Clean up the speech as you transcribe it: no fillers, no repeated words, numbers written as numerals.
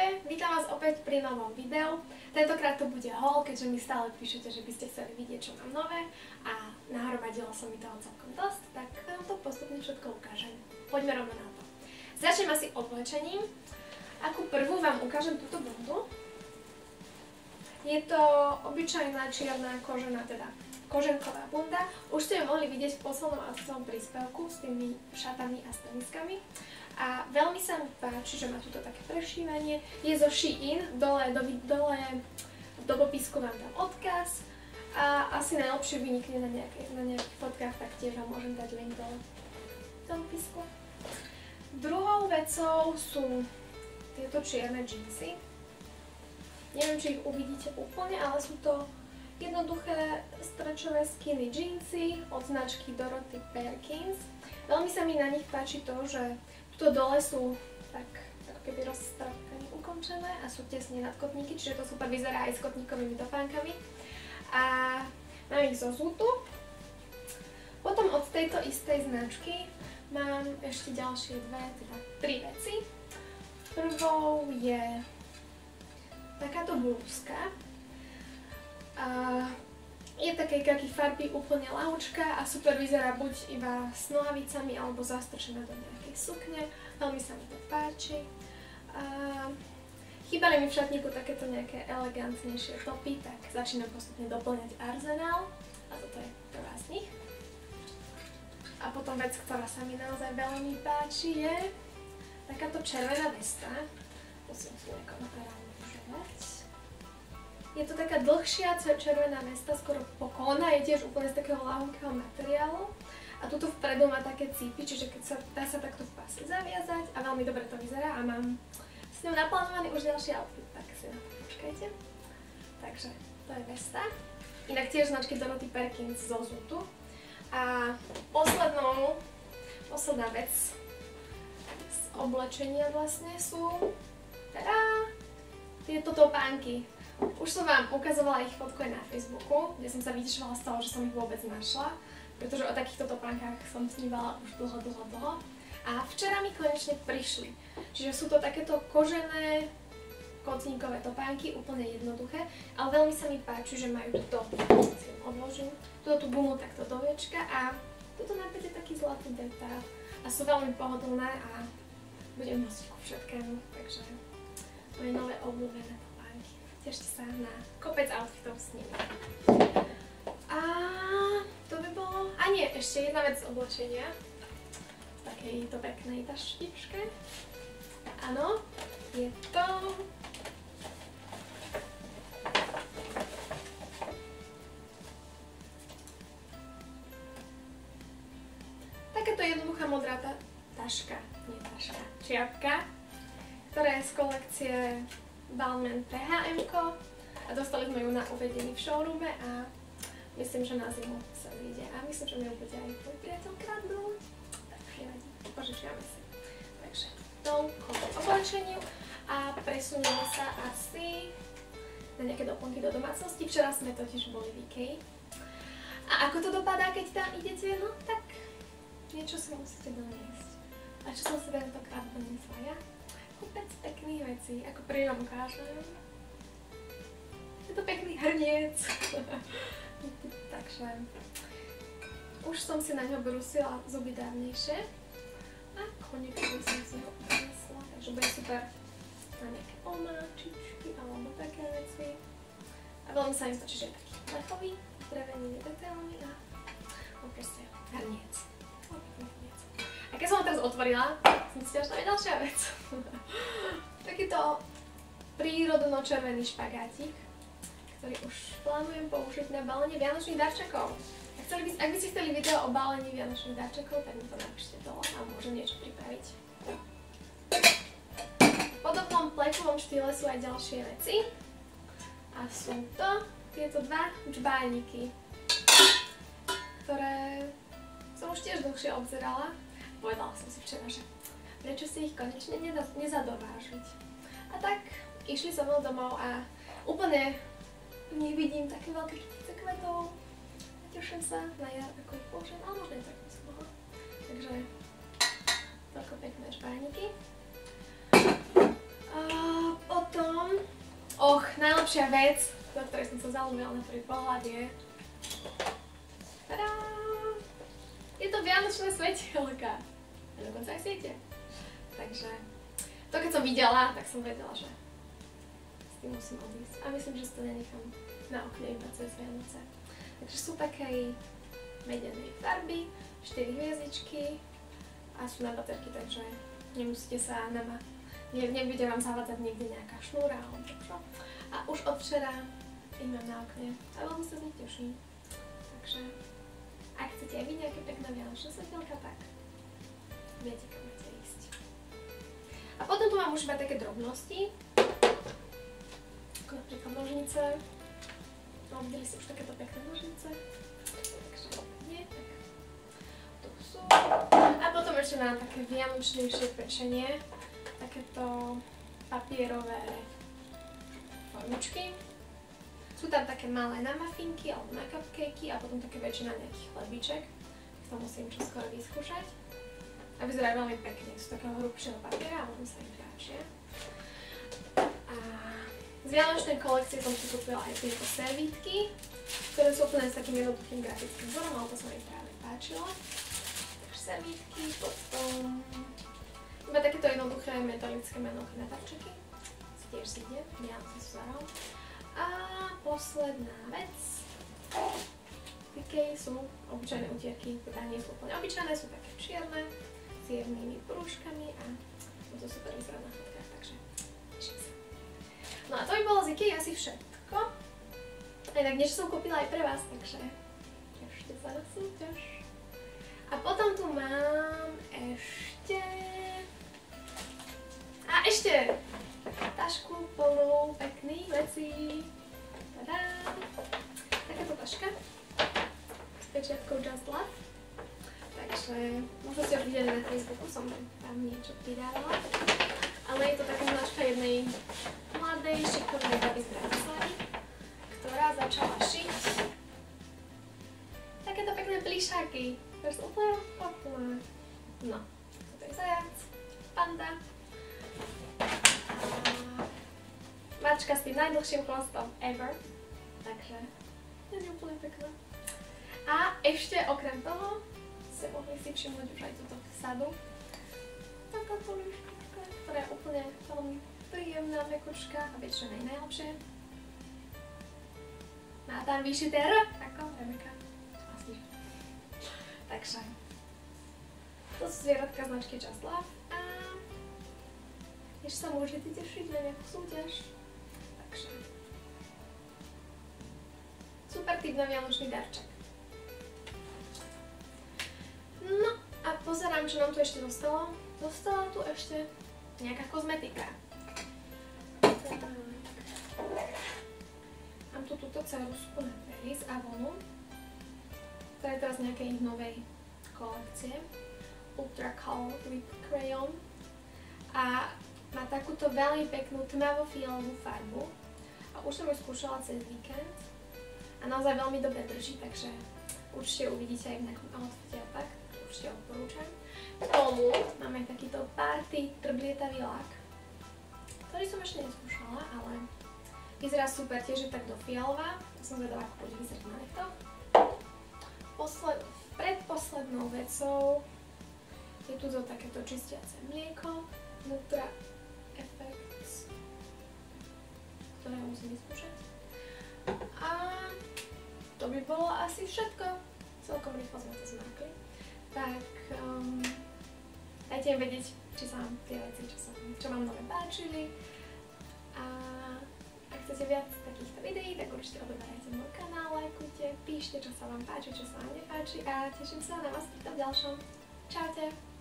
Ahojte, vítam vás opäť pri novom videu. Tentokrát to bude haul, keďže mi stále píšete, že by ste chceli vidieť, čo mám nové a nahromadilo sa mi toho celkom dosť, tak vám to postupne všetko ukážem. Poďme rovno na to. Začnem asi oblečením. Ako prvú vám ukážem túto bundu. Je to obyčajná čierna kožená, teda koženková bunda. Už ste ju mohli vidieť v poslednom outfitovom príspevku s tými šatami a staniskami. A veľmi sa mi páči, že má tuto také prešívanie. Je zo Shein, dole do popisku vám dám odkaz. A asi najlepšie vynikne na nejakých fotkách, tak tiež vám môžem dať link do popisku. Druhou vecou sú tieto čierne džínsy. Neviem, či ich uvidíte úplne, ale sú to jednoduché stretchové skinny džínsy od značky Dorothy Perkins. Veľmi sa mi na nich páči to, že tuto dole sú tak ako keby rozstravkami ukončené a sú tesne nad kotníky, čiže to super vyzerá aj s kotníkovými topánkami. A mám ich zo Zootu. Potom od tejto istej značky mám ešte ďalšie tri veci. Prvou je takáto blúzka. Je také kaký farby, úplne ľahučká a super vyzerá buď iba s nohavicami alebo zastrčená do nejakej sukne. Veľmi sa mi to páči. Chýbali mi v šatníku takéto nejaké elegantnejšie topy, tak začínam postupne doplňať arzenál a toto je prvá z nich. A potom vec, ktorá sa mi naozaj veľmi páči, je takáto červená vesta. Musím si nejako naprávne užívať. Je to taká dlhšia červená vesta, skoro pokolná, je tiež úplne z takého ľahkého materiálu. A tuto vpredu má také cípy, čiže dá sa takto v pase zaviazať a veľmi dobre to vyzerá a mám s ňou naplánovaný už ďalší outfit, tak si na to počkajte. Takže to je vesta. Inak tiež značky Dorothy Perkins zo Zootu. A posledná vec z oblečenia vlastne sú tieto topánky. Už som vám ukazovala ich fotku aj na Facebooku, kde som sa vytešovala z toho, že som ich vôbec našla, pretože o takýchto topánkach som snívala už dlho. A včera mi konečne prišli. Čiže sú to takéto kožené kotníkové topánky, úplne jednoduché, ale veľmi sa mi páči, že majú tú gumu takto do viečka a toto napäť je taký zlatý detail a sú veľmi pohodlné a budem nosiť ku všetkému, takže moje nové obľúbené. Tešte sa na kopec outfitov s nimi. A to by bolo... A nie, ešte jedna vec z oblečenia. V takejto peknej taštičke. Áno, je to... takáto jednoduchá modrá čiapka, ktorá je z kolekcie Balmain PHM-ko a dostali sme ju na uvedení v showroome a myslím, že na zimu sa vyjde a myslím, že mi ju bude aj môj priateľ kradnúť. Takže nevadí, požičiame si. Takže toľko k oblečeniu a presunieme sa asi na nejaké doplnky do domácnosti. Včera sme totiž boli v Ikei. A ako to dopadá, keď tam idete? No tak niečo si musíte doniesť. A čo som si tentokrát doniesla ja? Kopec pekných vecí, ako prvý vám ukážem. Je to pekný hrniec. Takže už som si na ňo brúsila zuby dávnejšie a konečne som si ho unesla, takže bude super na nejaké omáčičky alebo také veci. A veľmi sa mi páči, že je taký plechový, drevený, nedetailný a proste hrniec. A keď som ho teraz otvorila, som si až tam je ďalšia vec. Takýto prírodno-červený špagátik, ktorý už plánujem použiť na balenie vianočných darčekov. Ak by ste chceli video o balení vianočných darčekov, tak mi to napíšte dole a môžem niečo pripraviť. V podobnom plechovom štýle sú aj ďalšie veci. A sú to tieto dva džbániky, ktoré som už tiež dlhšie obzerala. Povedala som si včera, že prečo si ich konečne nezadovážiť. A tak išli so mnou domov a úplne nevidím také veľké kytice kvetov. Teším sa na jar, ako ich použijem, ale možno aj tak som mohla. Takže toľko pekné špániky. ďalšia vec, do ktorej som sa zaľúbila na prvý pohľad je... Tadá! Je to vianočné svetielka. A dokonca aj svietia. Takže to keď som videla, tak som vedela, že s tým musím odísť. A myslím, že si to nenechám na okne iba cez Vianoce. Takže sú takej medenej farby, 4 hviezdičky a sú na baterky, takže nemusíte sa nebude vám zavádzať niekde nejaká šnúra alebo čo. A už od včera ich mám na okne a veľmi sa z nich teším. Takže ak chcete aj vy nejaké pekné vianočné svetielka, tak viete, kam máte ísť. A potom tu mám už iba také drobnosti, ako napríklad nožnice. No, videli ste už takéto pekné nožnice. Takže nie, tak tu sú. A potom ešte mám také vianočnejšie pečenie, takéto papierové formučky. Sú tam také malé na muffinky alebo na cupcakey a potom také väčšie na nejaký chlebíček. To musím čoskoro vyskúšať. A vyzerajú veľmi pekne, sú takého hrubšieho papiera a potom sa im páčia. A z vianočnej kolekcie som si kúpila aj tieto servítky, ktoré sú úplne s takým jednoduchým grafickým vzorom, ale to sa mi práve páčilo. Takže servítky, potom iba takéto jednoduché metalické menovky na tarčeky. Tiež si ide, vianočný vzorom. A posledná vec. V Ikei sú obyčajné utierky, teda nie sú úplne obyčajné, sú také čierne, s jemnými prúžkami a to super vyzerá na fotkách, takže teším sa. No a to by bolo z Ikei asi všetko. A inak niečo som kúpila aj pre vás, takže ešte sa na súťaž. A potom tu mám ešte... tašku plnú pekných vecí. Tadá! Takáto taška s pečiatkou Just Love. Takže možno ste už videli na Facebooku, som tam niečo pridávala. Ale je to taká značka jednej mladej, šikovnej baby z Bratislavy, ktorá začala šiť takéto pekné plišáky, ktoré sú úplne popularné. No, toto je zajac, panda. Mačka s tým najdlhším chvostom ever, takže je to úplne pekné. A ešte okrem toho ste mohli si všimnúť už aj túto sadu. Takáto lištička, ktorá je úplne veľmi príjemná mekučka a viete, čo je najlepšie? Má tam vyšité R, ako Rebeka. Asi. Takže to sú zvieratka značky Just Love a ešte sa môžete tešiť na nejakú súťaž. Takže super tip na vianočný darček. No a pozerám, čo nám tu ešte zostalo. Zostala tu ešte nejaká kozmetika. Tak. Mám tu túto ceruzku na pery z Avonu, ktorá je teraz z nejakej novej kolekcie. Ultra Color Lip Crayon. A má takúto veľmi peknú tmavo-fialovú farbu. A už som ju skúšala cez víkend. A naozaj veľmi dobre drží, takže určite uvidíte aj v nejakom outfite a tak. Určite odporúčam. K tomu máme takýto party trblietavý lak, ktorý som ešte neskúšala, ale vyzerá super, tiež je tak do fialová. To som vedela, ako bude vyzerať na nechtoch. Predposlednou vecou je tu to takéto čistiace mlieko Nutra Effects, ktoré musím vyskúšať. A to by bolo asi všetko. Celkom rýchlo sme to zmákli. Tak dajte mi vedieť, či sa vám tie veci, čo vám nové páčili. A ak chcete viac takýchto videí, tak určite odoberajte môj kanál, lajkujte, píšte, čo sa vám páči, čo sa vám nepáči a teším sa na vás v ďalšom. Čaute!